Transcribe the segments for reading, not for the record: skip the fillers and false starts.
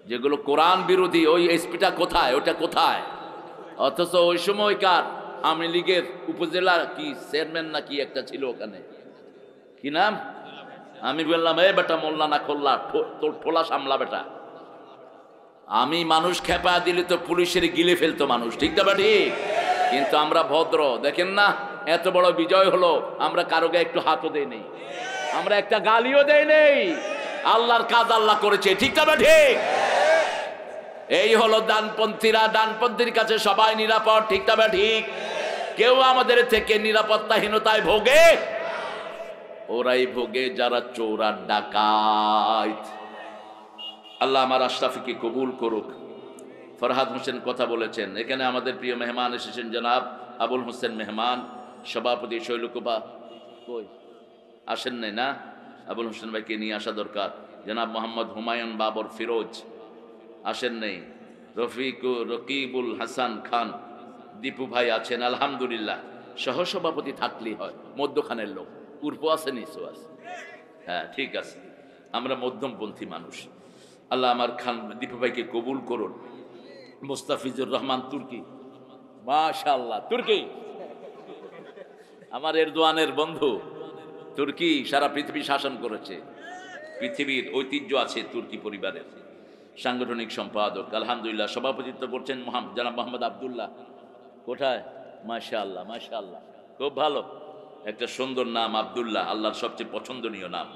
যেগুলো কোরআন বিরোধী, ওই এসপিটা কোথায়, ওটা কোথায়? অথচ ওই সময়কার আওয়ামী লীগের উপজেলা কি চেয়ারম্যান না কি একটা ছিল, ওখানে কি নাম, আমি বললাম এ বেটা মোল্লা না খোল্লা, তোর ঠোলা সামলা বেটা। আমি মানুষ খেপা দিলে তো পুলিশের গিলে ফেলতো মানুষ, ঠিক না ঠিক? কিন্তু আমরা ভদ্র, দেখেন না এত বড় বিজয় হলো, আমরা কারোকে একটু হাতও দেই নেই, আমরা একটা গালিও দেই নেই। আল্লাহর কাজ আল্লাহ করেছে, ঠিক না ঠিক? এই হলো ডানপন্থীরা, ডানপন্থীর কাছে সবাই নিরাপদ, ঠিক না ঠিক? কেউ আমাদের থেকে নিরাপত্তাহীনতায় ভোগে? ওরাই ভোগে যারা চোর আর ডাকাত। আল্লাহ আমার আশরাফিকে কবুল করুক। ফরহাদ হোসেন কথা বলেছেন, এখানে আমাদের প্রিয় মেহমান এসেছেন জনাব আবুল হোসেন মেহমান, সভাপতি শৈলকুপা। কই আসেন নাই না? আবুল হোসেন ভাইকে নিয়ে আসা দরকার। জনাব মোহাম্মদ হুমায়ুন বাবর ফিরোজ আসেন নাই। রকিবুল হাসান খান দীপু ভাই আছেন আলহামদুলিল্লাহ। সহসভাপতি থাকলেই হয়, মধ্যখানের লোক, পূর্ব আছে নিচু আছে, হ্যাঁ ঠিক আছে, আমরা মধ্যমপন্থী মানুষ। আল্লাহ আমার খান দীপু ভাইকে কবুল করুন। মুস্তাফিজুর রহমান তুর্কি, মাশাআল্লাহ, তুর্কি আমার এরদোয়ানের বন্ধু। তুর্কি সারা পৃথিবী শাসন করেছে, পৃথিবীর ঐতিহ্য আছে তুর্কি পরিবারের। সাংগঠনিক সম্পাদক আলহামদুলিল্লাহ। সভাপতিত্ব করছেন জনাব মোহাম্মদ আবদুল্লাহ। কোথায়? মাশাআল্লাহ মাশাআল্লাহ, খুব ভালো, একটা সুন্দর নাম আবদুল্লাহ, আল্লাহর সবচেয়ে পছন্দনীয় নাম।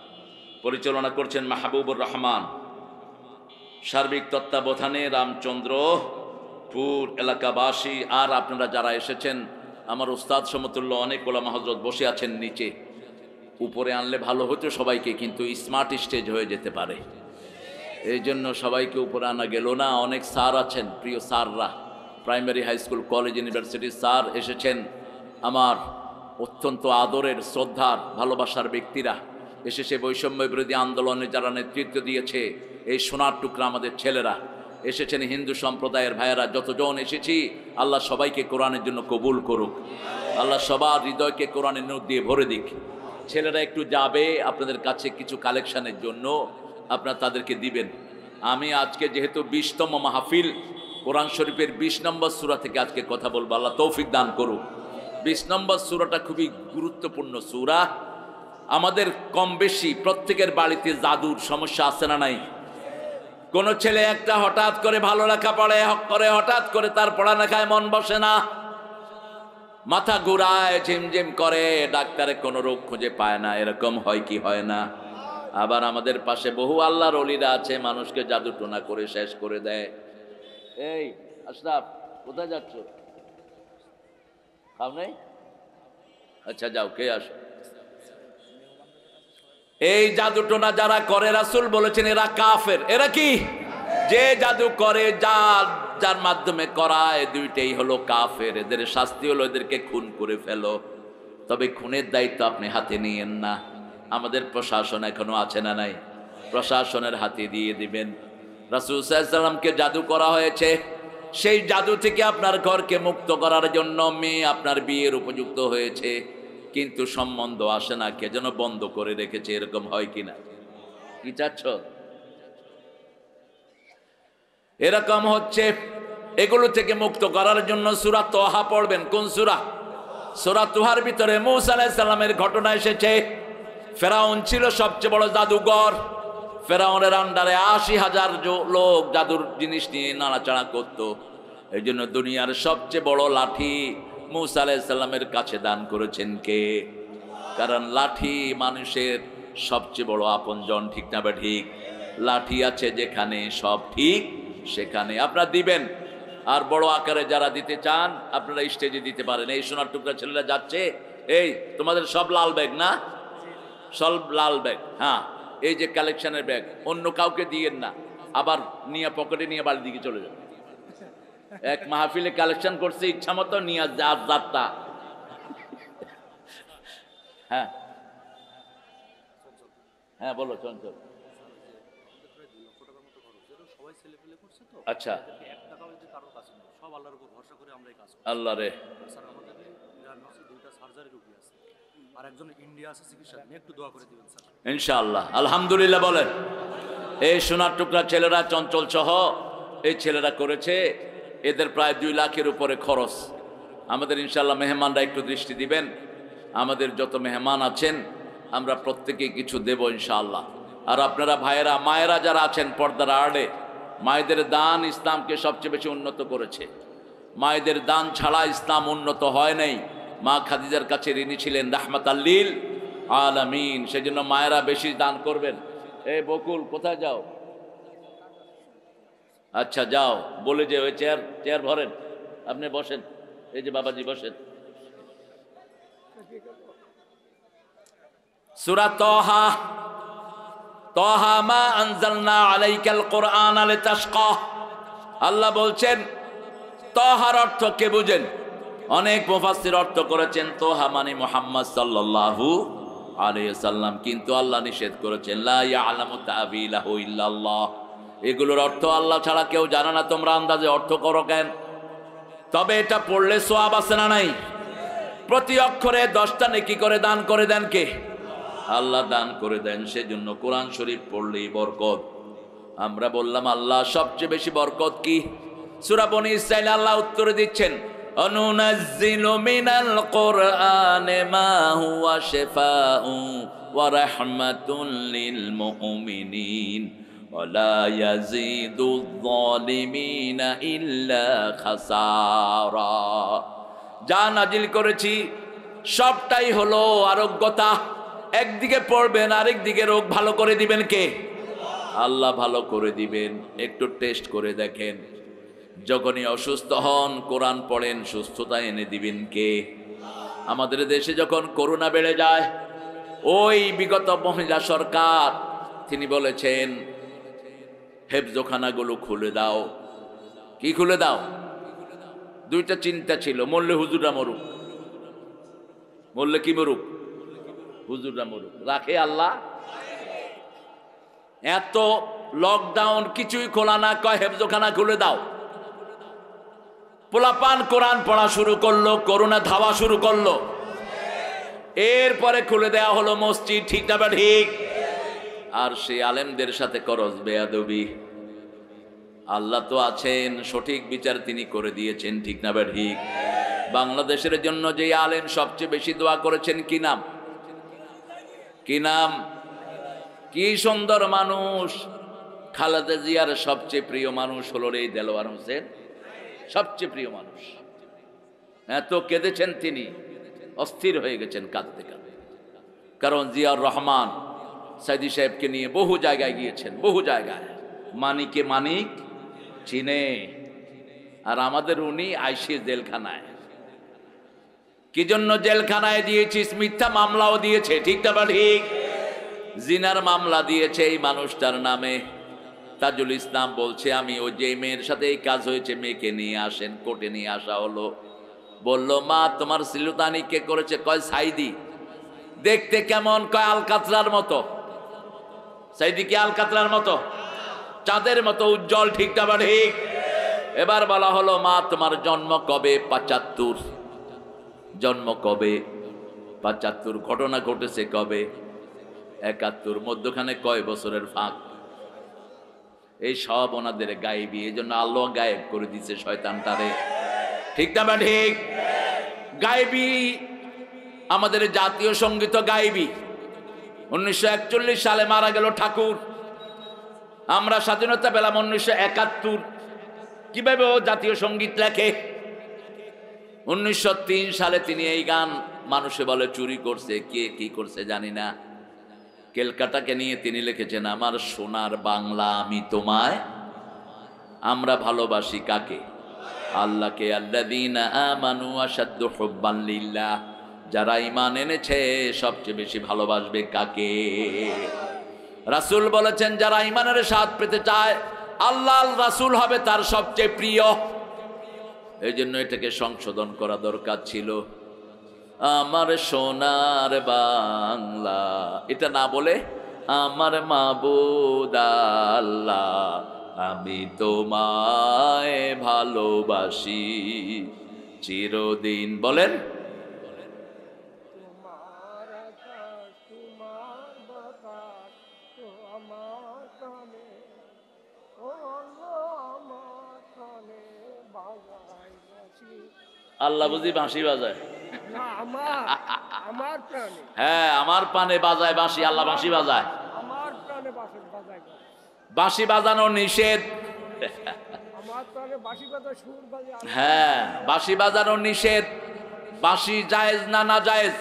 পরিচালনা করছেন মাহবুবুর রহমান। সার্বিক তত্ত্বাবধানে রামচন্দ্রপুর এলাকাবাসী আর আপনারা যারা এসেছেন, আমার উস্তাদ সমতুল্য অনেক ওলামা হযরত বসে আছেন নিচে। উপরে আনলে ভালো হতো সবাইকে, কিন্তু স্মার্ট স্টেজ হয়ে যেতে পারে, এই জন্য সবাইকে উপরে আনা গেল না। অনেক স্যার আছেন, প্রিয় স্যাররা, প্রাইমারি হাই স্কুল কলেজ ইউনিভার্সিটির স্যার এসেছেন, আমার অত্যন্ত আদরের শ্রদ্ধার ভালোবাসার ব্যক্তিরা এসেছে। বৈষম্য বিরোধী আন্দোলনে যারা নেতৃত্ব দিয়েছে, এই সোনার টুকরা আমাদের ছেলেরা এসেছেন, হিন্দু সম্প্রদায়ের ভাইয়েরা যতজন এসেছি, আল্লাহ সবাইকে কোরআনের জন্য কবুল করুক, আল্লাহ সবার হৃদয়কে কোরআনের নূর দিয়ে ভরে দিক। ছেলেরা একটু যাবে আপনাদের কাছে কিছু কালেকশনের জন্য, আপনারা তাদেরকে দিবেন। আমি আজকে যেহেতু 20তম মাহফিল, কোরআন শরীফের 20 নম্বর সূরা থেকে আজকে কথা বলবো, আল্লাহ তৌফিক দান করুক। 20 নম্বর সূরাটা খুবই গুরুত্বপূর্ণ সূরা। আমাদের কম বেশি প্রত্যেকের বাড়িতে জাদুর সমস্যা আছে না নাই? কোন ছেলে একটা হঠাৎ করে ভালো লেখা পড়ে করে, হঠাৎ করে তার পড়ালেখায় মন বসে না, মাথা ঘুরায়, ঝিমঝিম করে, ডাক্তারে কোনো রোগ খুঁজে পায় না, এরকম হয় কি হয় না? আবার আমাদের পাশে বহু আল্লাহর ওলিরা আছে, মানুষকে জাদু টোনা করে শেষ করে দেয়। এই আশরাফ, কোথায় যাচ্ছ? খাও নাই? আচ্ছা যাও, কে আসো। এই জাদু টোনা যারা করে, রাসূল বলেছেন এরা কাফের। এরা কি? যে জাদু করে, যার মাধ্যমে করায়, দুইটাই হলো কাফের। এদের শাস্তি হলো এদেরকে খুন করে ফেলো। তবে খুনের দায়িত্ব আপনি হাতে নিয়েন না। আমাদের প্রশাসন এখনো আছে না নাই? প্রশাসনের হাতে দিয়ে দিবেন। রাসূল সাল্লাল্লাহু আলাইহি ওয়াসাল্লামকে জাদু করা হয়েছে, সেই জাদু থেকে আপনার ঘরকে মুক্ত করার জন্য মেয়ে আপনার বিয়ের উপযুক্ত হয়েছে, কিন্তু সম্বন্ধ আসে না, কে যেন বন্ধ করে রেখেছে, এরকম হয় কিনা? কি চাচ্ছ? এরকম হচ্ছে। এগুলো থেকে মুক্ত করার জন্য সূরা তোহা পড়বেন। কোন সূরা? সূরা তোহার ভিতরে মূসা আলাইহিস সালামের ঘটনা এসেছে। ফেরাউন ছিল সবচেয়ে বড় জাদুঘর। ফেরাউনের আন্ডারে ৮০,০০০ লোক জাদুর জিনিস নিয়ে নাড়াচাড়া করত। এই জন্য দুনিয়ার সবচেয়ে বড় লাঠি মূসা আলাইহিস সালামের কাছে দান করেছেন কে? কারণ লাঠি মানুষের সবচেয়ে বড় আপনজন, ঠিক না ঠিক? লাঠি আছে যেখানে, সব ঠিক সেখানে। আপনারা দিবেন। আর বড় আকারে যারা দিতে চান, আপনারা স্টেজে দিতে পারেন। এই সোনার টুকরা ছেলেরা যাচ্ছে, এই তোমাদের সব লাল ব্যাগ না? সব লাল ব্যাগ, হ্যাঁ, এই যে কালেকশনের ব্যাগ, অন্য কাউকে দিয়েন না, আবার নিয়ে পকেটে নিয়ে বাড়ির দিকে চলে যান। এক মাহফিলে কালেকশন করছে, ইচ্ছা মতো নিয়ে যাত্রা। হ্যাঁ হ্যাঁ বলো চঞ্চল। আচ্ছা, আল্লাহ রে, আর একজন ইন্ডিয়া আছে চিকিৎসা নিয়ে, একটু দোয়া করে দিবেন স্যার। ইনশাআল্লাহ। আলহামদুলিল্লাহ বলেন। এই সোনার টুকরা ছেলেরা, চঞ্চল সহ এই ছেলেরা করেছে, এদের প্রায় 2 লাখের উপরে খরচ। আমাদের ইনশাআল্লাহ মেহমানরা একটু দৃষ্টি দিবেন, আমাদের যত মেহমান আছেন আমরা প্রত্যেকে কিছু দেব ইনশাআল্লাহ। আর আপনারা ভাইয়েরা, মায়েরা যারা আছেন পর্দার আড়ে, মায়েদের দান ইসলামকে সবচেয়ে বেশি উন্নত করেছে। মায়েদের দান ছাড়া ইসলাম উন্নত হয় নাই। মা খাদিজার কাছে ঋণী ছিলেন রাহমাতাল লিল আলামিন, সেজন্য মায়েরা বেশি দান করবেন। এই বকুল কোথায় যাও? আচ্ছা যাও, বলে যে ওই চেয়ার ভরেন, আপনি বসেন। এই যে বাবাজি বসেন। সূরা তাহা, তাহা মা আনজালনা আলাইকাল কুরআন লিতাশকা। আল্লাহ বলছেন তাহার অর্থ কে বুঝেন? অনেক মুফাসসির অর্থ করেছেন তাহা মানে মুহাম্মদ সাল্লাল্লাহু আলাইহি সাল্লাম, কিন্তু আল্লাহ নিষেধ করেছেন লা ইয়ালামু তা'বিলাহু ইল্লাল্লাহ। এগুলোর অর্থ আল্লাহ ছাড়া কেউ জানে না, তোমরা আন্দাজে অর্থ করো কেন? তবে এটা পড়লে সওয়াব আছে না নাই? প্রতি অক্ষরে 10টা নেকি করে দান করে দেন কে? আল্লাহ দান করে দেন। সেজন্য কোরআন শরীফ পড়লেই বরকত। আমরা বললাম আল্লাহ সবচেয়ে বেশি বরকত কি? সূরা বনী ইসরাঈল আল্লাহ উত্তর দিচ্ছেন অনুনাজ্জিলু মিনাল কুরআনি মা হুয়া শিফাউ ওয়া রাহমাতুল লিল মুমিনিন ওয়া লা ইয়াজিদুয যালিমিনা ইল্লা খাসারা। যা নাজিল করেছি সবটাই হলো আরোগ্যতা। একদিকে পড়বেন, আরেক দিকে রোগ ভালো করে দিবেন কে? আল্লাহ ভালো করে দিবেন। একটু টেস্ট করে দেখেন, যখনই অসুস্থ হন কোরআন পড়েন, সুস্থতা এনে দিবেন কে? আমাদের দেশে যখন করোনা বেড়ে যায়, ওই বিগত মহিলা সরকার তিনি বলেছেন হেফজখানাগুলো খুলে দাও। কি খুলে দাও? 2টা চিন্তা ছিল, মরলে হুজুররা মরুক, মরলে কি মরুক? হুজুররা মরুক। রাখে আল্লাহ? এত লকডাউন কিছুই খোলা না, কয় হেফজখানা খুলে দাও। পোলাপান কোরআন পড়া শুরু করলো, করোনা ধাওয়া শুরু করলো, এরপরে খুলে দেয়া হলো মসজিদ। ঠিক না ঠিক? আর সেই আলেমদের সাথে করজ বেয়াদবি। আল্লাহ তো আছেন, সঠিক বিচার তিনি করে দিয়েছেন। ঠিক না ঠিক? বাংলাদেশের জন্য যে আলেম সবচেয়ে বেশি দোয়া করেছেন কি নাম? কি নাম? কি সুন্দর মানুষ! খালেদা জিয়ার সবচেয়ে প্রিয় মানুষ হলো এই দেলোয়ার হোসেন, সবচেয়ে প্রিয় মানুষ। এত কেঁদেছেন তিনি, অস্থির হয়ে গেছেন কাঁদতে কাঁদতে। কারণ জিয়াউর রহমান সাইদি সাহেবকে নিয়ে বহু জায়গায় গিয়েছেন, বহু জায়গায়। মানিকে মানিক চিনে, আর আমাদের উনি আইসি জেলখানায়। কি জন্য জেলখানায় দিয়েছিস? মিথ্যা মামলাও দিয়েছে। ঠিক না ঠিক? জিনার মামলা দিয়েছে এই মানুষটার নামে। তাজুল ইসলাম বলছে আমি ওই যে মেয়ের সাথে এই কাজ হয়েছে, মেয়েকে নিয়ে আসেন। কোর্টে নিয়ে আসা হলো, বলল মা তোমার সিলুতানি কে করেছে? কয় সাইদি। দেখতে কেমন? কয় আলকাতরার মতো। সাইদি কি আলকাতরার মতো? চাঁদের মতো উজ্জ্বল। ঠিক না ঠিক? এবার বলা হলো মা তোমার জন্ম কবে? 75। জন্ম কবে? 75। ঘটনা ঘটেছে কবে? 71। মধ্যখানে কয় বছরের ফাঁক? এই সব ওনাদের গায়েবী। এই জন্য আল্লাহ গায়েব করে দিচ্ছে শয়তানটারে। ঠিক না ঠিক? গায়েবী। আমাদের জাতীয় সঙ্গীত গায়েবী। 1941 সালে মারা গেল ঠাকুর। আমরা স্বাধীনতা পেলাম 1971। কিভাবে ও জাতীয় সঙ্গীত লেখে? 1903 সালে তিনি এই গান, মানুষে বলে চুরি করছে, কে কি করছে জানি না, ক্যালকাটাকে নিয়ে তিনি লিখেছেন আমার সোনার বাংলা আমি তোমায়। আমরা ভালোবাসি কাকে? আল্লাহকে। আল্লাযীনা আমানু আশাদ্দু হুব্বান লিল্লাহ। যারা ঈমান এনেছে সবচেয়ে বেশি ভালোবাসবে কাকে? রাসূল বলেছেন যারা ঈমানের স্বাদ পেতে চায় আল্লাহ রাসূল হবে তার সবচেয়ে প্রিয়। এই জন্য এটাকে সংশোধন করা দরকার ছিল। আমার সোনার বাংলা, এটা না বলে আমার মাবুদ আল্লাহ আমি তোমায় ভালোবাসি চিরদিন। বলেন আল্লাহ বুঝি বাঁশি বাজায়? না, আমার প্রাণে, হ্যাঁ, আমার পানে বাজায় বাঁশি, আল্লাহ বাঁশি বাজায়। আমার প্রাণে বাজায় গো। বাঁশি বাজানো নিষেধ। আমার প্রাণে বাঁশি বাজায়, সুর বাজে। হ্যাঁ, বাঁশি বাজানো নিষেধ। বাঁশি জায়েজ না না জায়েজ?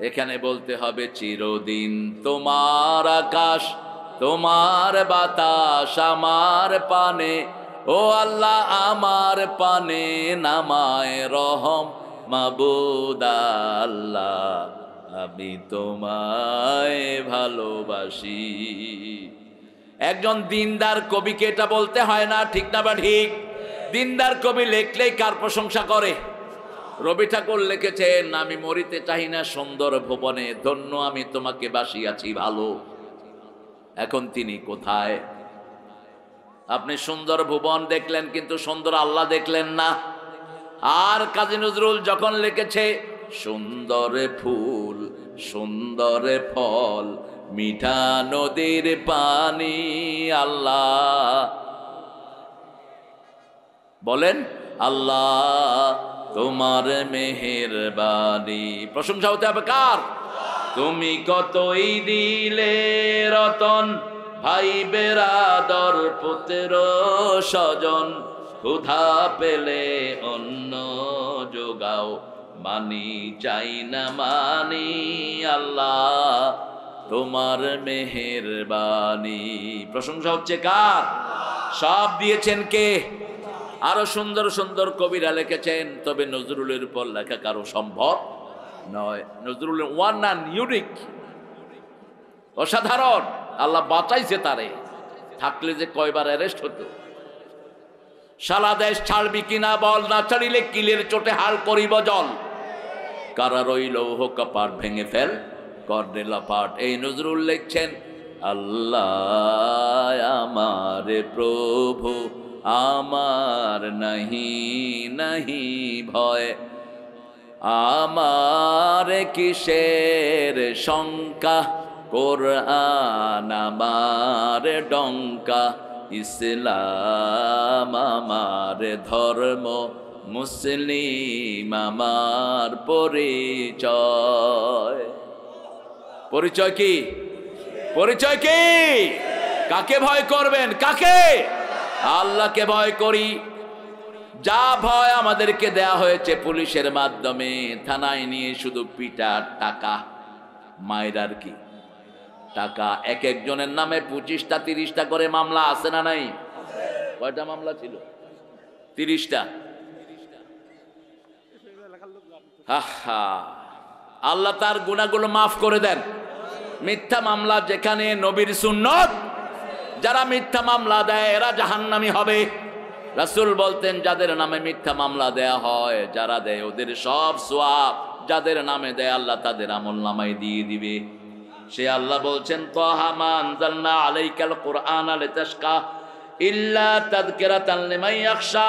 এখানে বলতে হবে চিরদিন তোমার আকাশ, তোমার বাতাস আমার পানে, ও আল্লাহ আমার পানে নামায় রহম মাবুদ আল্লাহ, আমি তোমায় ভালোবাসি। একজন দিনদার কবিকে এটা বলতে হয় না, ঠিক না বা ঠিক? দিনদার কবি লেখলেই কার প্রশংসা করে? রবি ঠাকুর লিখেছেন, আমি মরিতে চাই না সুন্দর ভুবনে, ধন্য আমি তোমাকে বাসিয়াছি ভালো। এখন তিনি কোথায়? আপনি সুন্দর ভুবন দেখলেন কিন্তু সুন্দর আল্লাহ দেখলেন না। আর কাজী নজরুল যখন লিখেছে, সুন্দর ফুল সুন্দর ফল মিঠা নদীর পানি, আল্লাহ বলেন আল্লাহ তোমার মেহেরবানি। প্রশংসা হতে হবে কার? তুমি কতই দিলে রতন, ভাই বেরাদর পুত্র স্বজন, ক্ষুধা পেলে অন্ন যোগাও, মানি চাই না মানি, আল্লাহ তোমার মেহেরবানি। প্রশংসা হচ্ছে কার? সব দিয়েছেন কে? আরো সুন্দর সুন্দর কবিরা লিখেছেন, তবে নজরুলের উপর লেখা কারো সম্ভব নয়। নজরুলের ওয়ান অ্যান্ড ইউনিক, অসাধারণ। আল্লাহ বাঁচাইছে তারে, থাকলে যে কয়বার অ্যারেস্ট হতো। সালা দেশ ছাড়বি কিনা বল, না ছাড়িলে কিলের চোটে হাল করিব জল, কারা রইল কপাট ভেঙে ফেল করলে লাপাট। এই নজরুল লিখছেন, আল্লাহ আমার প্রভু আমার নাহি নাহি ভয়, আমার কিসের শঙ্কা, কোরআন আমার ডঙ্কা, ইসলাম আমার ধর্ম, মুসলিম আমার পরিচয়। পরিচয় কি? পরিচয় কি? কাকে ভয় করবেন? কাকে? আল্লাহকে ভয় করি। যা ভয় আমাদেরকে দেয়া হয়েছে পুলিশের মাধ্যমে, থানায় নিয়ে শুধু পিটার, টাকা, মায়ের কি টাকা। এক একজনের নামে 25টা 30টা করে মামলা আছে না নাই? কয়টা মামলা ছিল? 30টা। আল্লাহ তার গুনাহগুলো মাফ করে দেন। মিথ্যা মামলা যেখানে নবীর সুন্নত, যারা মিথ্যা মামলা দেয় এরা জাহান্নামী হবে। রাসূল বলতেন, যাদের নামে মিথ্যা মামলা দেয়া হয়, যারা দেয় ওদের সব সওয়াব যাদের নামে দেয় আল্লাহ তাদের আমলনামায় দিয়ে দিবে। সে আল্লাহ বলছেন, তাহা মা আনজালনা আলাইকাল কুরআনা লিতাশকা ইল্লা তাযকিরাতান লিমান ইয়াখশা।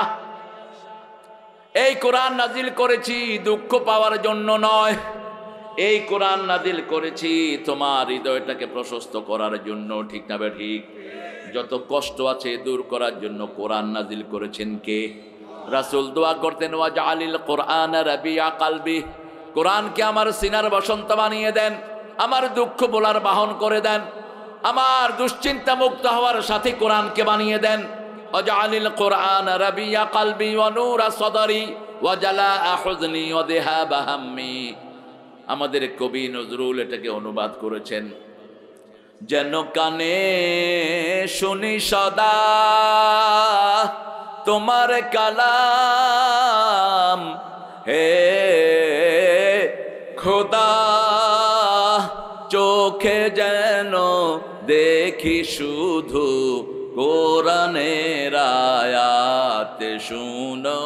এই কোরআন নাজিল করেছি দুঃখ পাওয়ার জন্য নয়, এই কোরআন নাজিল করেছি তোমার হৃদয়টাকে প্রশস্ত করার জন্য। ঠিক না বে ঠিক? যত কষ্ট আছে দূর করার জন্য কোরআন নাজিল করেছেন কে? রাসূল দোয়া করতেন, ওয়াজআলিল কুরআনা রাবিয়া কলবি, কোরআনকে আমার সিনার বসন্ত বানিয়ে দেন, আমার দুঃখ বলার বাহন করে দেন, আমার দুশ্চিন্তা মুক্ত হওয়ার সাথে কোরআনকে বানিয়ে দেন। ওয়াজআলিল কুরআনা রাবিয়া কলবি ওয়া নূরা সদরি ওয়া জালাআ হুজনি ওয়া যিহাবা হাম্মি। আমাদের কবি নজরুল এটাকে অনুবাদ করেছেন, যেন কানে শুনি সদা তোমার কালাম, হে খোদা চোখে যেন দেখি শুধু কোরআনের আয়াত শুনো।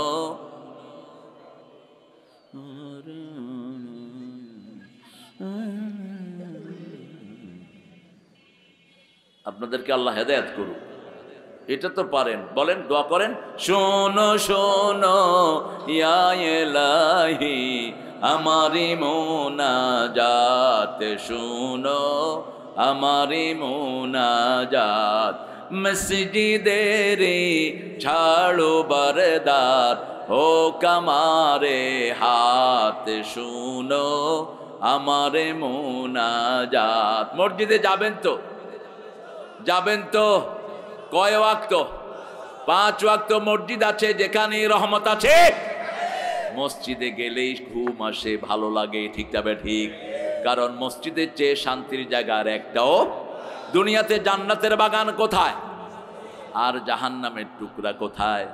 আপনাদেরকে আল্লাহ হেদায়েত করুক। এটা তো পারেন, বলেন, দোয়া করেন, শোনো শোনো ইয়া ইলাহি আমারি মোনাজাত, শোনো আমারি মোনাজাত, মসজিদেরে ছাড়ো বরদার হোক আমারে হাত শুনো আমারে মুনাজাত। মসজিদে যাবেন তো? যাবেন তো? কয় ওয়াক্ত? 5 ওয়াক্ত মসজিদ আছে যেখানে রহমত আছে। মসজিদে গেলেই ঘুম আসে, ভালো লাগে, ঠিক তবে ঠিক। কারণ মসজিদের চেয়ে শান্তির জায়গা আর একটাও দুনিয়াতে। জান্নাতের বাগান কোথায় আর জাহান্নামের টুকরা কোথায়?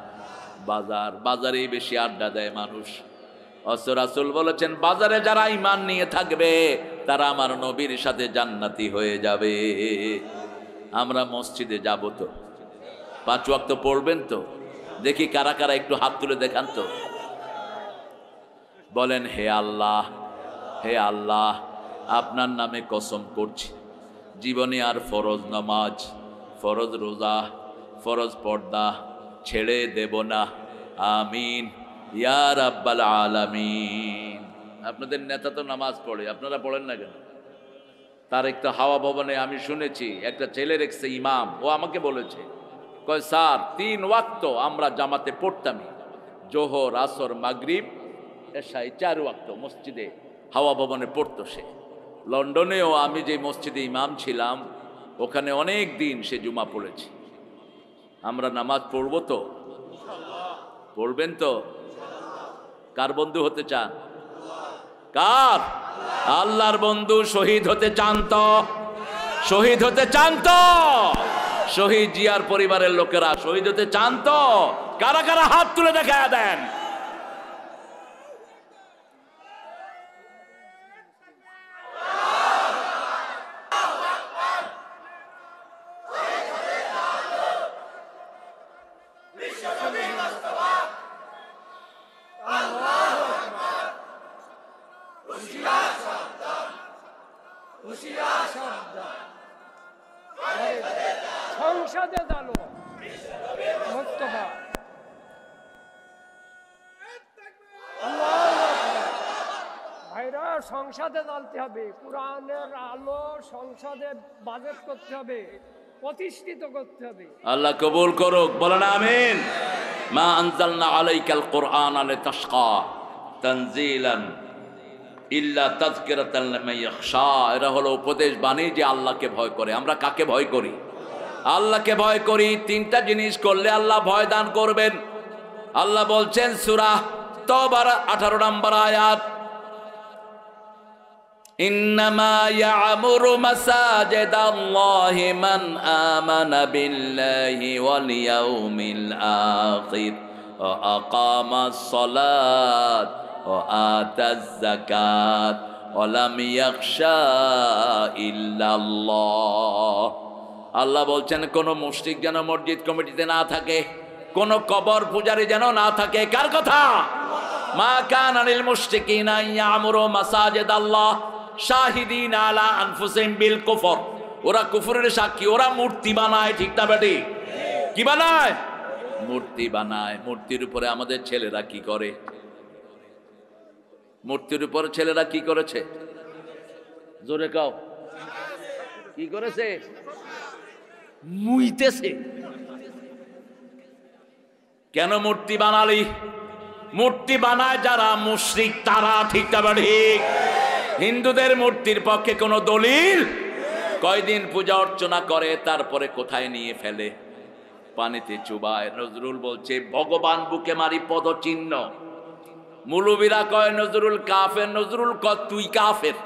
বাজার। বাজারেই বেশি আড্ডা দেয় মানুষ। রাসূল বলেছেন বাজারে যারা ঈমান নিয়ে থাকবে তারা আমার নবীর সাথে জান্নাতি হয়ে যাবে। আমরা মসজিদে যাব তো? 5 ওয়াক্ত পড়বেন তো? দেখি কারা কারা একটু হাত তুলে দেখান তো। বলেন হে আল্লাহ, হে আল্লাহ, আপনার নামে কসম করছি জীবনে আর ফরজ নামাজ, ফরজ রোজা, ফরজ পর্দা ছেড়ে দেব না। আমিন ইয়া রাব্বাল আলামিন। আপনাদের নেতা তো নামাজ পড়ে, আপনারা পড়েন না কেন? তার একটা হাওয়া ভবনে আমি শুনেছি একটা ছেলে রেখেছে ইমাম। ও আমাকে বলেছে, কয় স্যার 3 ওয়াক্ত আমরা জামাতে পড়তামই, জোহর, আসর, মাগরিব, এশাই 4 ওয়াক্ত মসজিদে হাওয়া ভবনে পড়তো সে। লন্ডনেও আমি যে মসজিদে ইমাম ছিলাম ওখানে অনেক দিন সে জুমা পড়েছে। আমরা নামাজ পড়বো তো? পড়বেন তো? কার বন্ধু হতে চান? কার? আল্লাহর বন্ধু। শহীদ হতে চান তো? শহীদ হতে চান তো? শহীদ জিয়ার পরিবারের লোকেরা শহীদ হতে চান তো? কারা কারা হাত তুলে দেখা দেন। সংসদে দাঁড়ো মোস্তফা। ভাইরা সংসদে দাঁড়াতে হবে, কোরআনের আলো সংসদে বাজেট করতে হবে, প্রতিষ্ঠিত করতে হবে। আল্লাহ কবুল করুক, বলেন আমিন। মা আনজালনা আলাইকাল কুরআনা লিতাশকা তানজিলান ইল্লা তাযকিরাতাল লিমান ইয়াখশা। এরা হলো উপদেশ বাণী যে আল্লাহকে ভয় করে। আমরা কাকে ভয় করি? আল্লাহকে ভয় করি। 3টা জিনিস করলে আল্লাহ ভয় দান করবেন। আল্লাহ বলছেন সূরা তওবার 18 নম্বর আয়াত, ইন্নামা ইয়া'মুরু মাসাজিদাল্লাহি মান আমানা বিল্লাহি ওয়াল ইয়াউমিল আখির ওয়া আকামাস সালাত ওয়া আতাজ যাকাত ওয়া লাম ইয়াখশা ইল্লাল্লাহ। আল্লাহ বলছেন কোন মুশরিক যেন মসজিদ কমিটিতে না থাকে, কোন কবর পূজারী যেন না থাকে। কার কথা? মা কানা লিল মুশরিকিনা ইয়া'মুরু মাসাজিদাল্লাহ শাহিদিনা আলা আনফুসিহিম বিল কুফর। ওরা কুফরের সাক্ষী, ওরা মূর্তি বানায়, ঠিক না বেটি? কি বানায়? মূর্তি বানায়। মূর্তির উপরে আমাদের ছেলেরা কি করে? মূর্তির উপরে ছেলেরা কি করেছে? জোরে কাও, কি করেছে? মুইতেছে। কেন মূর্তি বানালি? মূর্তি বানায় যারা মুশরিক তারা, ঠিক না ঠিক? হিন্দুদের মূর্তির পক্ষে কোনো দলিল? কয়দিন পূজা অর্চনা করে তারপরে কোথায় নিয়ে ফেলে? পানিতে চুবায়। নজরুল বলছে ভগবান বুকে মারি পদচিহ্ন। মুলুবিরা কয় নজরুল কাফের। নজরুল কয় তুই কাফের।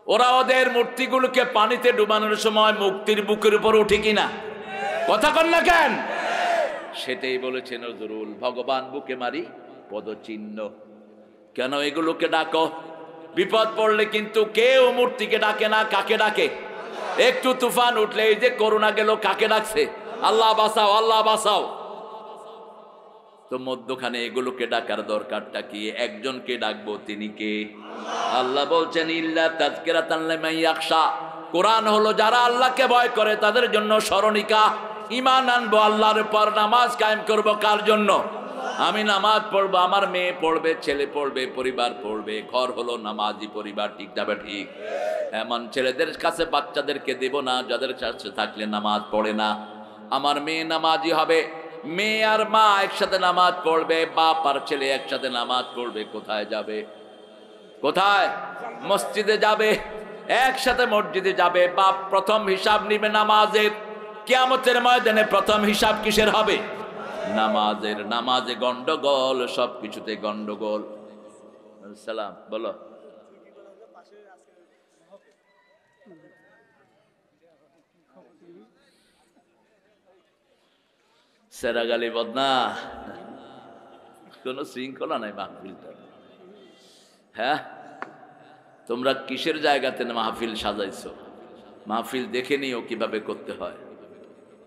ওরা ওদের মূর্তিগুলোকে পানিতে ডুবানোর সময় মুক্তির বুকের উপর উঠে কিনা? কথা কন না কেন? সেটাই বলেছে নজরুল, ভগবান বুকে মারি পদচিহ্ন। কেন এগুলোকে ডাকো? বিপদ পড়লে কিন্তু কেউ মূর্তিকে ডাকে না। কাকে ডাকে? একটু তুফান উঠলে, এই যে করোনা গেল, কাকে ডাকছে? আল্লাহ বাঁচাও, আল্লাহ বাঁচাও। তো মধ্যখানে এগুলোকে ডাকার দরকারটা কি? একজনকে ডাকবো, তিনি কে? আল্লাহ বলছেন ইল্লা তাযকিরাতাল লিমান ইয়াখশা। কোরআন হলো যারা আল্লাহকে ভয় করে তাদের জন্য স্মরণিকা। ঈমান আনবো আল্লাহর উপর, নামাজ কায়েম করব কার জন্য? আমি নামাজ পড়বো, আমার মেয়ে পড়বে, ছেলে পড়বে, পরিবার পড়বে। ঘর হলো নামাজি পরিবার, ঠিক যাবে ঠিক। এমন ছেলেদের কাছে বাচ্চাদেরকে দেব না যাদের কাছে থাকলে নামাজ পড়ে না। আমার মেয়ে নামাজি হবে, মেয়ে আর মা একসাথে নামাজ পড়বে, বাপ আর ছেলে একসাথে নামাজ পড়বে। কোথায় যাবে? কোথায়? মসজিদে যাবে, একসাথে মসজিদে যাবে। বাপ প্রথম হিসাব নিবে নামাজের। কিয়ামতের ময়দানে প্রথম হিসাব কিসের হবে? নামাজের। নামাজে গন্ডগোল, সব কিছুতে গন্ডগোল। সালাম বলো। সেরাগালি বদনা, কোন শৃঙ্খলা নাই মাহফিলটা। হ্যাঁ, তোমরা কিসের জায়গাতে মাহফিল সাজাইছো? মাহফিল দেখে নিও কিভাবে করতে হয়।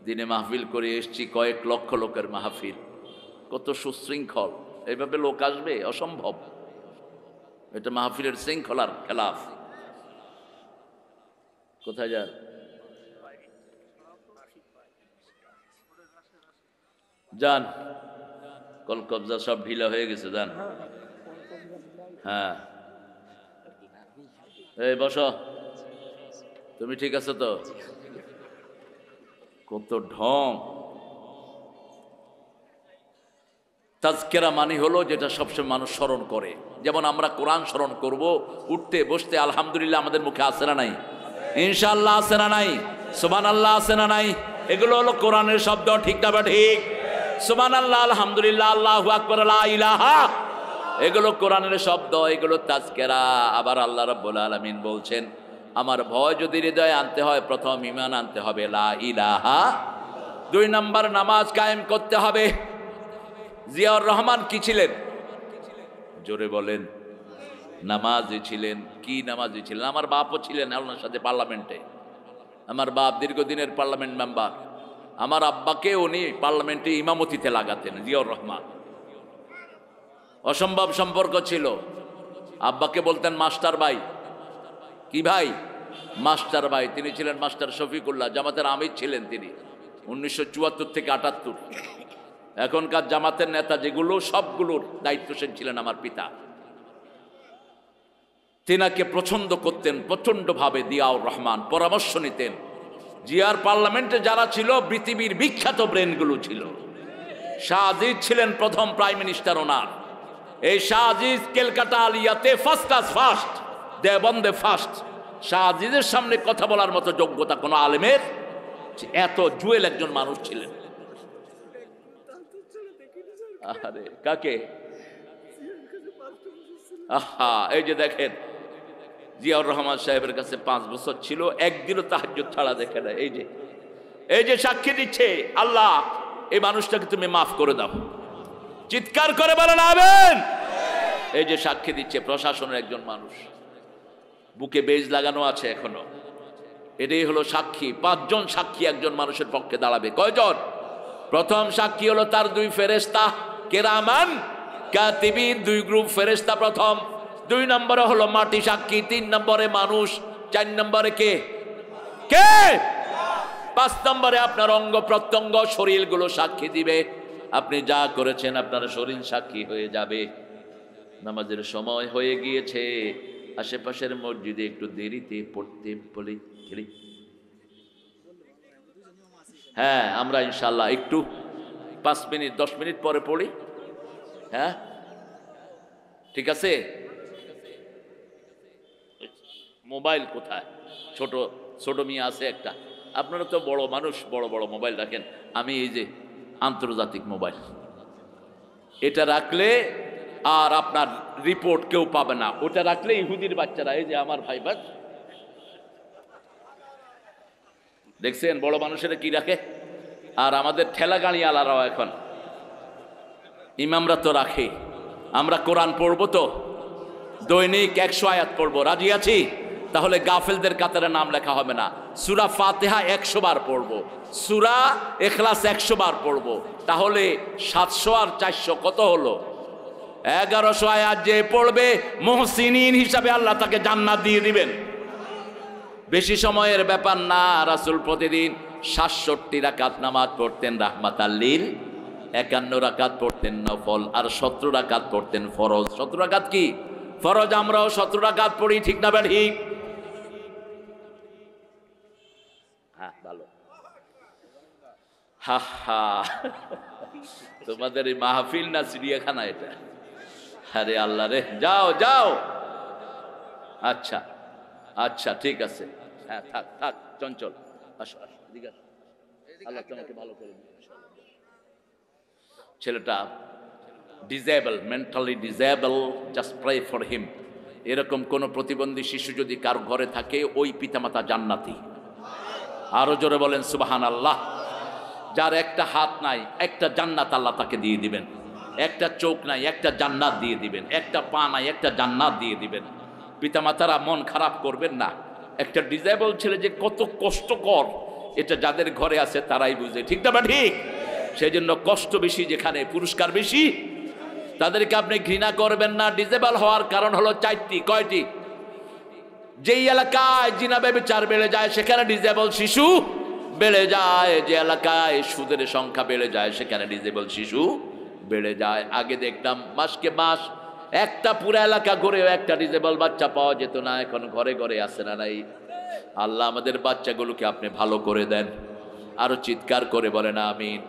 দিনে মাহফিল করে এসছি, কয়েক লক্ষ লোকের মাহফিল, কত সুশৃঙ্খল। এইভাবে লোক আসবে? অসম্ভব। এটা মাহফিলের শৃঙ্খলার খেলাফ। কোথায় যান? যান, কল কবজা সব ঢিলা হয়ে গেছে, যান। হ্যাঁ, এই বসো। তুমি ঠিক আছো তো? কত ঢং। তাজকেরা মানে হলো যেটা সবসময় মানুষ স্মরণ করে। যেমন আমরা কোরআন স্মরণ করব, উঠতে বসতে আলহামদুলিল্লাহ আমাদের মুখে আসে না নাই? ইনশাআল্লাহ আসে না নাই? সুবহানাল্লাহ আসে না নাই? এগুলো হলো কোরআনের শব্দ, ঠিক না বা ঠিক? সুবহানাল্লাহ, আলহামদুলিল্লাহ, আল্লাহু আকবার, লা ইলাহা, এগুলো কোরআনের শব্দ, এগুলো তাজকেরা। আবার আল্লাহ রাব্বুল আলামিন বলছেন, আমার ভয় যদি হৃদয়ে আনতে হয়, প্রথম ঈমান আনতে হবে, লা ইলাহা। 2 নম্বর নামাজ কায়েম করতে হবে। জিয়াউর রহমান কি ছিলেন? জোরে বলেন। নামাজি ছিলেন। কি নামাজি ছিলেন? আমার বাপও ছিলেন ওনার সাথে পার্লামেন্টে। আমার বাপ দীর্ঘদিনের পার্লামেন্ট মেম্বার। আমার আব্বাকে উনি পার্লামেন্টে ইমামতিতে লাগাতেন, জিয়াউর রহমান। অসম্ভব সম্পর্ক ছিল। আব্বাকে বলতেন মাস্টার ভাই। কি ভাই? মাস্টার ভাই। তিনি ছিলেন মাস্টার শফিকুল্লাহ, জামাতের আমির ছিলেন তিনি 1974 থেকে 78। এখনকার জামাতের নেতা যেগুলো, সবগুলোর দায়িত্বশীল ছিলেন আমার পিতা। তিনাকে পছন্দ করতেন প্রচন্ডভাবে জিয়াউর রহমান, পরামর্শ নিতেন। জিয়ার পার্লামেন্টে যারা ছিল পৃথিবীর বিখ্যাত ব্রেনগুলো ছিল। শাহ আজিজ ছিলেন প্রথম প্রাইম মিনিস্টার ওনার। এই শাহ আজিজ ক্যালকাটা আলিয়াতে ফার্স্ট ক্লাস ফার্স্ট, দেওবন্দে ফার্স্ট। শাহ আজিজের সামনে কথা বলার মতো যোগ্যতা কোনো আলেমের, এত জুয়েল একজন মানুষ ছিলেন। আরে কাকে? আহা, এই যে দেখেন, জিয়াউর রহমান সাহেবের কাছে 5 বছর ছিল, একদিনও তাহাজ্জুদ ছাড়া দেখে না। এই যে সাক্ষী দিচ্ছে, আল্লাহ এই মানুষটাকে তুমি মাফ করে দাও। চিৎকার করে বলেন আমিন। এই যে সাক্ষী দিচ্ছে, প্রশাসনের একজন মানুষ, বুকে বেজ লাগানো আছে এখনো। এটাই হলো সাক্ষী। 5 জন সাক্ষী একজন মানুষের পক্ষে দাঁড়াবে। কয়জন? প্রথম সাক্ষী হলো তার 2 ফেরেশতা, কেরামান কাতিবিন, 2 গ্রুপ ফেরেশতা প্রথম। 2 নম্বরে হলো মাটি সাক্ষী, 3 নম্বরে মানুষ, 4 নম্বরে কে? 5 নম্বরে আপনার অঙ্গ প্রত্যঙ্গ, শরীরগুলো সাক্ষী দিবে। আপনি যা করেছেন আপনার শরীর সাক্ষী হয়ে যাবে। নামাজের সময় হয়ে গিয়েছে। আশেপাশের মসজিদে একটু দেরিতে পড়তে বলি। হ্যাঁ, আমরা ইনশাল্লাহ একটু 5 মিনিট 10 মিনিট পরে পড়ি। হ্যাঁ, ঠিক আছে। মোবাইল কোথায়? ছোট ছোট মিয়া আছে একটা। আপনারা তো বড় মানুষ, বড় বড় মোবাইল রাখেন। আমি এই যে আন্তর্জাতিক মোবাইল, এটা রাখলে আর আপনার রিপোর্ট কেউ পাবে না। ওটা রাখলে ইহুদির বাচ্চারা, এই যে আমার ভাই বাদ দেখছেন বড় মানুষেরা কি রাখে। আর আমাদের ঠেলা গাড়ি আলারাও এখন ইমামরা তো রাখে। আমরা কোরআন পড়বো তো দৈনিক 100 আয়াত পড়বো, রাজি আছি? তাহলে গাফেলদের কাতারে নাম লেখা হবে না। সূরা ফাতিহা 100 বার পড়বো, সূরা ইখলাস 100 বার পড়বো। তাহলে 700 আর 400 কত হলো? 1100 আয়াত যে পড়বে মুহসিনিন হিসাবে আল্লাহ তাকে জান্নাত দিয়ে দিবেন। বেশি সময়ের ব্যাপার না। রাসূল প্রতিদিন 67 রাকাত নামাজ পড়তেন রাহমাতাল লিল 51 রাকাত পড়তেন নফল, আর 17 রাকাত পড়তেন ফরজ। 17 রাকাত কি ফরজ, আমরাও 17 রাকাত পড়ি, ঠিক না বা ঠিক? হ্যাঁ, ভালো। হা হা, তোমাদের এই মাহফিল না চিড়িয়াখানা এটা? আরে আল্লাহ রে, যাও যাও। আচ্ছা আচ্ছা, ঠিক আছে, হ্যাঁ, থাক থাক, চঞ্চল আসো আসো, এদিকে আসো। আল্লাহ তোমাকে ভালো করে দিন। ছেলেটা disabled, mentally disabled, just pray for him. এরকম কোন প্রতিবন্ধী শিশু যদি কার ঘরে থাকে, ওই পিতামাতা জান্নাতি। আরো জোরে বলেন সুবহানাল্লাহ। যার একটা হাত নাই, একটা জান্নাত আল্লাহ তাকে দিয়ে দিবেন। একটা চোখ নাই, একটা জান্নাত দিয়ে দিবেন। একটা পা নাই, একটা জান্নাত দিয়ে দিবেন। পিতামাতারা মন খারাপ করবেন না। একটা ডিজেবল ছেলে যে কত কষ্টকর, এটা যাদের ঘরে আছে তারাই বুঝে, ঠিক না বা ঠিক? সেই জন্য কষ্ট বেশি যেখানে, পুরস্কার বেশি। তাদেরকে আপনি ঘৃণা করবেন না। ডিজেবল হওয়ার কারণ হলো 4টি। কয়টি? যেই এলাকায় জিনা ব্যভিচার বেড়ে যায়, সেখানে ডিজেবল শিশু বেড়ে যায়। যে এলাকায় সুদের সংখ্যা বেড়ে যায়, সেখানে ডিজেবল শিশু বেড়ে যায়। আগে দেখতাম মাসকে মাস একটা পুরা এলাকা ঘুরেও একটা ডিজেবল বাচ্চা পাওয়া যেত না, এখন ঘরে ঘরে আছে না নাই? আল্লাহ আমাদের বাচ্চাগুলোকে আপনি ভালো করে দেন। আরো চিৎকার করে বলেন আমিন।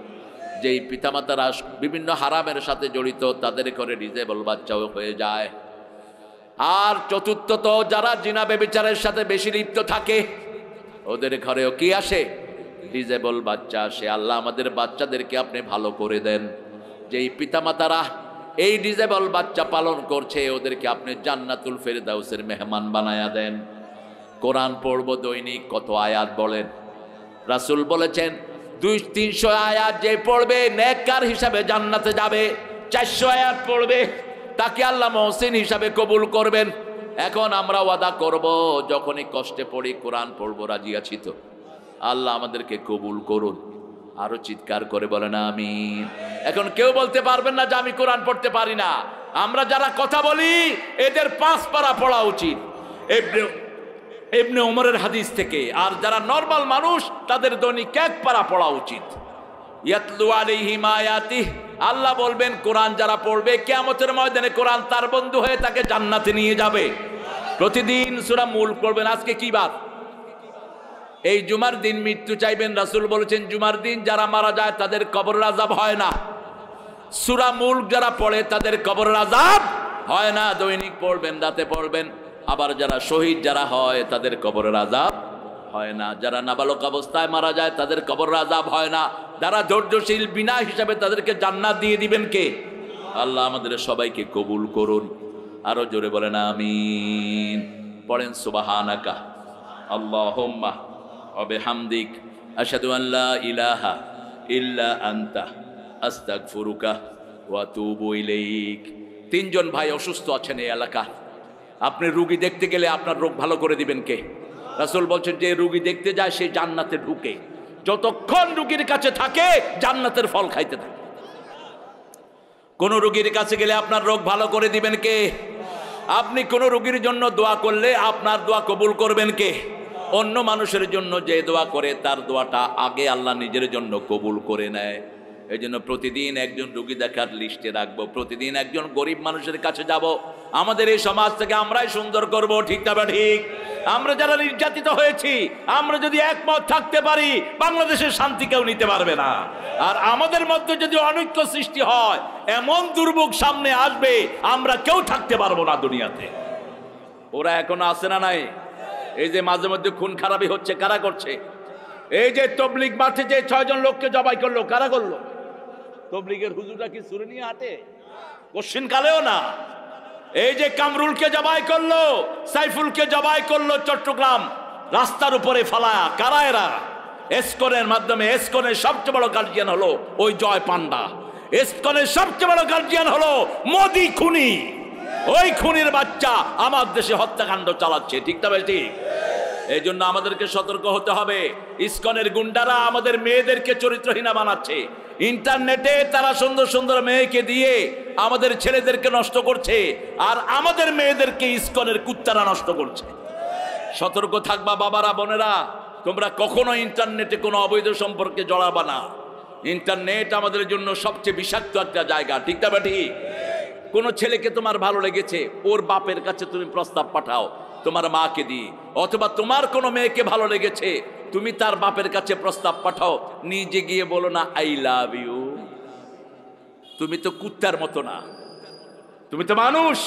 যেই পিতামাতারা বিভিন্ন হারামের সাথে জড়িত, তাদের ঘরে ডিজেবল বাচ্চাও হয়ে যায়। আর চতুর্থত, যারা জিনা ব্যভিচারের সাথে বেশি লিপ্ত থাকে, ওদের ঘরেও কি আসে? ডিজেবল বাচ্চা আসে। আল্লাহ আমাদের বাচ্চাদেরকে আপনি ভালো করে দেন। যেই পিতামাতারা এই ডিজেবল বাচ্চা পালন করছে, ওদেরকে আপনি জান্নাতুল ফেরদাউসের মেহমান বানায়া দেন। কোরআন পড়বো দৈনিক, কত আয়াত বলেন? রাসূল বলেছেন 200-300 আয়াত যে পড়বে নেককার হিসাবে জান্নাতে যাবে। 400 আয়াত পড়বে, তাকে আল্লাহ মুহসিন হিসাবে কবুল করবেন। এখন আমরা ওয়াদা করব, যখনই কষ্টে পড়ি কোরআন পড়বো, রাজি আছি তো? আল্লাহ আমাদেরকে কবুল করুন। আরো চিৎকার করে বলেন আমিন। এখন কেউ বলতে পারবেন না যে আমি কোরআন পড়তে পারি না। আমরা যারা কথা বলি, এদের 5 পারা পড়া উচিত ইবনে ওমরের হাদিস থেকে। আর যারা নরমাল মানুষ, তাদের দৈনিক 1 পারা পড়া উচিত। ইয়াতলু আলাইহিম আয়াতিহ, আল্লাহ বলবেন কোরআন যারা পড়বে, কিয়ামতের ময়দানে কোরআন তার বন্ধু হয়ে তাকে জান্নাতে নিয়ে যাবে। প্রতিদিন সূরা মুলক পড়বেন। আজকে কি বার? এই জুমার দিন মৃত্যু চাইবেন। রাসূল বলেছেন জুমার দিন যারা মারা যায় তাদের কবরের আযাব হয় না। সূরা মুলক যারা পড়ে তাদের কবরের আযাব হয় না। দৈনিক পড়বেন, রাতে পড়বেন। আবার যারা শহীদ যারা হয়, তাদের কবরের আযাব হয় না। যারা নাবালক অবস্থায় মারা যায়, তাদের কবরের আযাব হয় না। যারা ধৈর্যশীল বিনা হিসাবে, তাদেরকে জান্নাত দিয়ে দিবেন কে? আল্লাহ আমাদের সবাইকে কবুল করুন। আরো জোরে বলেন আমিন। পড়েন সুবহানাকা আল্লাহুম্মা ওয়া বিহামদিক আশহাদু আন লা ইলাহা ইল্লা আনতা আস্তাগফিরুকা ওয়া আতুবু ইলাইক। 3 জন ভাই অসুস্থ আছেন এই এলাকা। আপনি রোগী দেখতে গেলে আপনার রোগ ভালো করে দিবেন কে? রাসূল বলছেন যে রোগী দেখতে যায় সে জান্নাতে ঢুকে। যতক্ষণ রোগীর কাছে থাকে, জান্নাতের ফল খাইতে থাকে। কোন রোগীর কাছে গেলে আপনার রোগ ভালো করে দিবেন কে? আপনি কোন রোগীর জন্য দোয়া করলে আপনার দোয়া কবুল করবেন কে? অন্য মানুষের জন্য যে দোয়া করে, তার দোয়াটা আগে আল্লাহ নিজের জন্য কবুল করে নেয়। এই জন্য প্রতিদিন একজন রোগী দেখার লিস্টে রাখবো, প্রতিদিন একজন গরিব মানুষের কাছে যাব। আমাদের এই সমাজ থেকে আমরাই সুন্দর করব, ঠিক না ঠিক? আমরা যারা নির্যাতিত হয়েছি, আমরা যদি একমত থাকতে পারি, বাংলাদেশের শান্তি কেউ নিতে পারবে না। আর আমাদের মধ্যে যদি অনৈক্য সৃষ্টি হয়, এমন দুর্ভোগ সামনে আসবে, আমরা কেউ থাকতে পারবো না দুনিয়াতে। ওরা এখনো আছে না নাই? এই যে মাঝে মধ্যে খুন খারাপি হচ্ছে, কারা করছে? এই যে তবলিগ মাঠে যে 6 জন লোককে জবাই করলো, কারা করলো? তবলিগের হুজুররা কি ছুরি নিয়ে হাঁটে? কোশ্চিন কালেও না। এই যে কামরুলকে জবাই করলো, সাইফুলকে জবাই করলো চট্টগ্রাম, রাস্তার উপরে ফালায়া, কারা এরা? এসকনের মাধ্যমে। এসকনের সবচেয়ে বড় গার্জিয়ান হলো ওই জয় পান্ডা। এসকনের সবচেয়ে বড় গার্জিয়ান হলো মোদি খুনি। ওই খুনির বাচ্চা আমার দেশে হত্যাকাণ্ড চালাচ্ছে, ঠিক না ঠিক? এই জন্য আমাদেরকে সতর্ক হতে হবে। ইসকনের গুন্ডারা আমাদের মেয়েদেরকে চরিত্রহীনা বানাচ্ছে। ইন্টারনেটে তারা সুন্দর সুন্দর মেয়েকে দিয়ে আমাদের ছেলেদেরকে নষ্ট করছে, আর আমাদের মেয়েদেরকে ইসকনের কুত্তারা নষ্ট করছে। সতর্ক থাকবা বাবারা, বোনেরা। তোমরা কখনো ইন্টারনেটে কোনো অবৈধ সম্পর্কে জড়াবা না। ইন্টারনেট আমাদের জন্য সবচেয়ে বিষাক্ত একটা জায়গা, ঠিক না ঠিক? কোন ছেলেকে তোমার ভালো লেগেছে, ওর বাপের কাছে তুমি প্রস্তাব পাঠাও তোমার মাকে দিয়ে, অথবা তোমার কোনো মেয়েকে ভালো লেগেছে তুমি তার বাপের কাছে প্রস্তাব পাঠাও, নিজে গিয়ে বলো না আই লাভ ইউ। তুমি তো কুত্তার মতো না, তুমি তো মানুষ,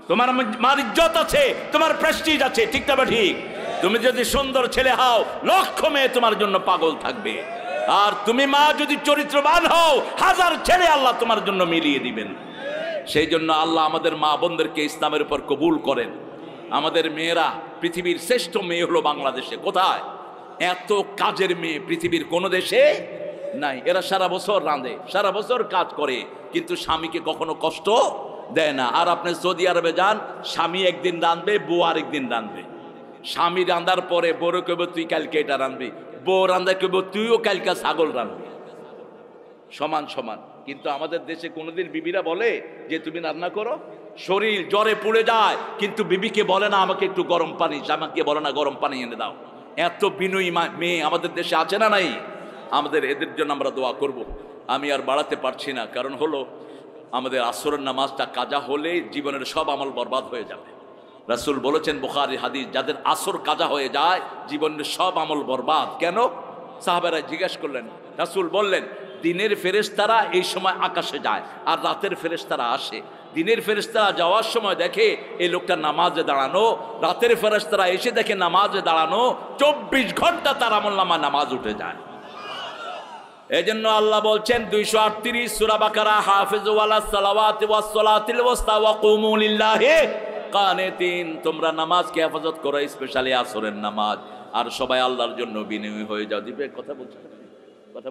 তোমার মার ইজ্জত আছে, তোমার প্রেস্টিজ আছে, ঠিক না ঠিক? তুমি যদি সুন্দর ছেলে হও, লক্ষ মেয়ে তোমার জন্য পাগল থাকবে। আর তুমি মা যদি চরিত্রবান হও, হাজার ছেলে আল্লাহ তোমার জন্য মিলিয়ে দিবেন। সেই জন্য আল্লাহ আমাদের মা বোনদেরকে ইসলামের উপর কবুল করেন। আমাদের মেয়েরা, পৃথিবীর শ্রেষ্ঠ মেয়ে হলো বাংলাদেশে। কোথায়? এত কাজের মেয়ে পৃথিবীর কোন দেশে নাই। এরা সারা বছর রাঁধে, সারা বছর কাজ করে, কিন্তু স্বামীকে কখনো কষ্ট দেয় না। আর আপনি সৌদি আরবে যান, স্বামী একদিন রাঁধবে, বউ আরেকদিন রাঁধবে। স্বামী রান্ধার পরে বড় কেবো তুই কালকে এটা রাঁধবি, বউ রান্ধা কেবো তুইও কালকে ছাগল রাঁধবি, সমান সমান। কিন্তু আমাদের দেশে কোনোদিন বিবিরা বলে যে তুমি রান্না করো? শরীর জ্বরে পুড়ে যায়, কিন্তু বিবিকে বলে না আমাকে একটু গরম পানি, আমাকে বলে না গরম পানি এনে দাও। এত বিনয়ী মেয়ে আমাদের দেশে আছে না নাই? আমাদের এদের জন্য আমরা দোয়া করব। আমি আর বাড়াতে পারছি না, কারণ হলো আমাদের আসরের নামাজটা কাজা হলে জীবনের সব আমল বরবাদ হয়ে যাবে। রাসূল বলেছেন, বুখারী হাদিস, যাদের আসর কাজা হয়ে যায় জীবনের সব আমল বরবাদ। কেন? সাহাবারা জিজ্ঞেস করলেন, রাসূল বললেন, দিনের ফেরেশতারা এই সময় আকাশে যায় আর রাতের ফেরেশতারা আসে। দিনের ফেরেশতারা যাওয়ার সময় দেখে এই লোকটা নামাজে দাঁড়ানো, রাতের ফেরেশতারা এসে দেখে নামাজে দাঁড়ানো, 24 ঘন্টা তার আমলনামায় নামাজ উঠে যায়। এজন্য আল্লাহ বলছেন 238 সূরা বাকারা, হাফিজু আলাস সালাওয়াতি ওয়াস সালাতিল ওয়াসতা ওয়া কুমু লিল্লাহি কানিতিন। তোমরা নামাজকে হেফাজত করো, স্পেশালি আসরের নামাজ, আর সবাই আল্লাহর জন্য বিনয়ী হয়ে যাও। দিবে কথা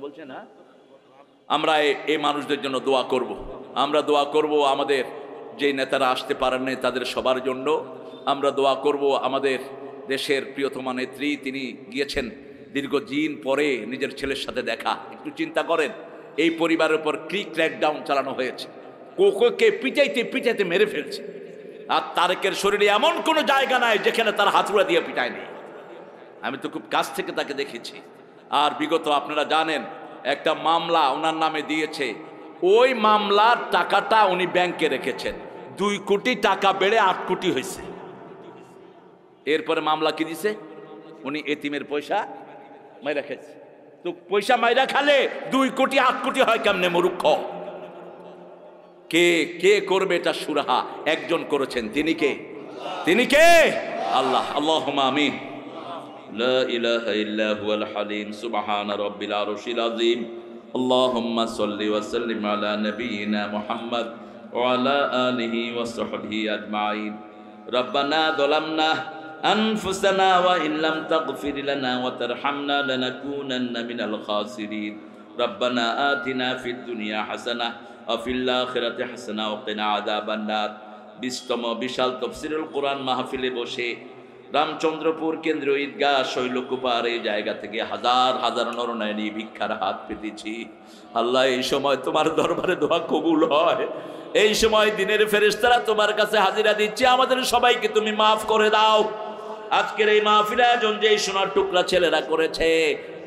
বলছে না? আমরা এই মানুষদের জন্য দোয়া করব। আমরা দোয়া করব আমাদের যে নেতারা আসতে পারেন না তাদের সবার জন্য। আমরা দোয়া করব আমাদের দেশের প্রিয়তমা নেত্রী, তিনি গিয়েছেন দীর্ঘদিন পরে নিজের ছেলের সাথে দেখা। একটু চিন্তা করেন, এই পরিবারের উপর ক্র্যাকডাউন চালানো হয়েছে, কোকোকে পিটাইতে পিটাইতে মেরে ফেলছে, আর তারেকের শরীরে এমন কোনো জায়গা নাই যেখানে তার হাতুড়া দিয়ে পিটায় নেই। আমি তো খুব কাছ থেকে তাকে দেখেছি। আর বিগত আপনারা জানেন একটা মামলা ওনার নামে দিয়েছে, ওই মামলার টাকাটা উনি ব্যাংকে রেখেছেন, 2 কোটি টাকা বেড়ে 8 কোটি হয়েছে। এরপরে মামলা কি দিছে? উনি এতিমের পয়সা মাইরা খেয়েছে। তো পয়সা মাইরা খালে 2 কোটি 8 কোটি হয় কেমনে? মূর্খ। কে কে করবে এটা সুরাহা? একজন করেছেন, তিনি কে? তিনি কে? আল্লাহ। আল্লাহুম্মা আমিন। লা ইলাহা ইল্লা হুয়াল হালিম সুবহান রাব্বিল আরশিল আযীম। আল্লাহুম্মা সাল্লি ওয়া সাল্লিম আলা নাবিয়িনা মুহাম্মদ ওয়া আলা আলিহি ওয়া সাহবিহি আজমাইন। রব্বানা যালামনা আনফুসানা ওয়া ইল্লাম তাগফির লানা ওয়া তারহামনা লানাকুনান্না মিনাল খাসিরিন। রব্বানা আতিনা ফিদ দুনিয়া হাসানাহ ওয়া ফিল আখিরাতি হাসানাহ ওয়া কিনা আযাবান নার। 20তম বিশাল তাফসীরুল কোরআন মাহফিলে বসে রামচন্দ্রপুর কেন্দ্রীয় ঈদগাহ শৈলকুপার এই জায়গা থেকে হাজার হাজার নরনারী ভিক্ষার হাত পেতেছি। আল্লাহ, এই সময় তোমার দরবারে দোয়া কবুল হয়, এই সময় দিনের ফেরেশতারা তোমার কাছে হাজিরা দিচ্ছে, আমাদের সবাইকে তুমি মাফ করে দাও। আজকের এই মাহফিল আয়োজন যে সোনার টুকরা ছেলেরা করেছে,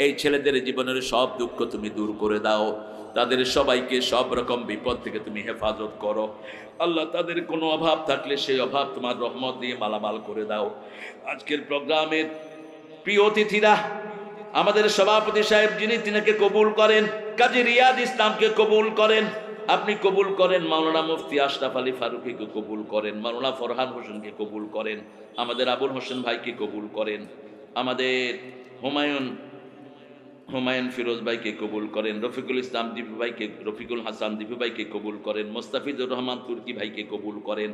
এই ছেলেদের জীবনের সব দুঃখ তুমি দূর করে দাও, তাদের সবাইকে সব রকম বিপদ থেকে তুমি হেফাজত করো। আল্লাহ, তাদের কোনো অভাব থাকলে সেই অভাব তোমার রহমত দিয়ে মালামাল করে দাও। আজকের প্রোগ্রামের প্রিয় অতিথিরা, আমাদের সভাপতি সাহেব যিনি, তিনাকে কবুল করেন, কাজী রিয়াদ ইসলামকে কবুল করেন, আপনি কবুল করেন। মাওলানা মুফতি আশরাফ আলী ফারুকীকে কবুল করেন, মাওলানা ফরহান হোসেনকে কবুল করেন, আমাদের আবুল হোসেন ভাইকে কবুল করেন, আমাদের হুমায়ুন ফিরোজ ভাইকে কবুল করেন, রফিকুল ইসলাম দীপু ভাইকে, রফিকুল হাসান দীপু ভাইকে কবুল করেন, মোস্তাফিজুর রহমান তুর্কি ভাইকে কবুল করেন।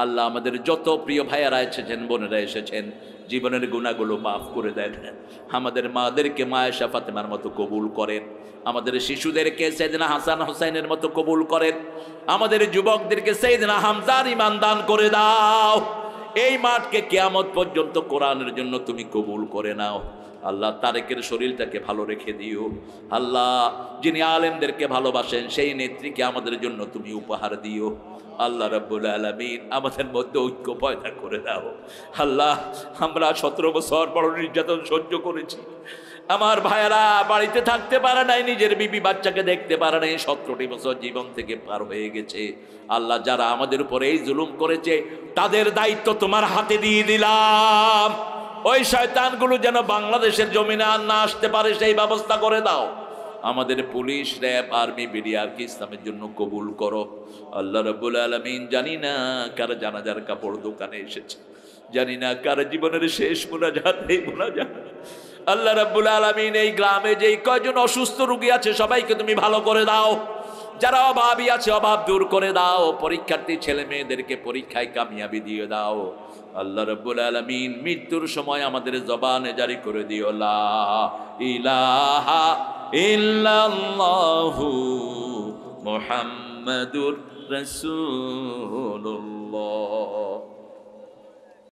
আল্লাহ, আমাদের যত প্রিয় ভাইয়ারা এসেছেন, বোনেরা এসেছেন, জীবনের গুনাহগুলো মাফ করে দেন। আমাদের মাদেরকে মায়েশা ফাতেমার মতো কবুল করেন, আমাদের শিশুদেরকে সাইয়েদনা হাসান হোসেনের মতো কবুল করেন, আমাদের যুবকদেরকে সাইয়েদনা হামজার ঈমান দান করে দাও। এই মাঠকে কিয়ামত পর্যন্ত কোরআনের জন্য তুমি কবুল করে নাও। আল্লাহ, তারেকের শরীরটাকে ভালো রেখে দিও। আল্লাহ, যিনি আলেমদেরকে ভালোবাসেন সেই নেত্রীকে আমাদের জন্য তুমি উপহার দিও। আল্লাহ রাব্বুল আলামিন, আমাদের মধ্যে ঐক্য পয়দা করে দাও। আল্লাহ, আমরা 17 বছর বড় নির্যাতন সহ্য করেছি, আমার ভাইয়েরা বাড়িতে থাকতে পারে নাই, নিজের বিবি বাচ্চাকে দেখতে পারে নাই, 17টি বছর জীবন থেকে পার হয়ে গেছে। আল্লাহ, যারা আমাদের উপরে এই জুলুম করেছে তাদের দায়িত্ব তোমার হাতে দিয়ে দিলাম। ওই শয়তানগুলো যেন বাংলাদেশের জমিনে আর না আসতে পারে সেই ব্যবস্থা করে দাও। আমাদের পুলিশ, র্যাব, আর্মি, বিডিআরকে ইসলামের জন্য কবুল করো। আল্লাহ রাব্বুল আলামিন, জানি না কার জানাজার কাপড় দোকানে এসেছে, জানি না কার জীবনের শেষ মুনাজাত এই মুনাজাত। আল্লাহ রাব্বুল আলামিন, এই গ্রামে যেই কয়জন অসুস্থ রোগী আছে সবাইকে তুমি ভালো করে দাও। যারা অভাবী আছে অভাব দূর করে দাও। পরীক্ষার্থী ছেলে মেয়েদেরকে পরীক্ষায় কামিয়াবি দিয়ে দাও। আল্লাহ রাব্বুল আলামিন, মৃত্যুর সময় আমাদের জবানে জারি করে দিও লা ইলাহা ইল্লাল্লাহু মুহাম্মাদুর রাসূলুল্লাহ।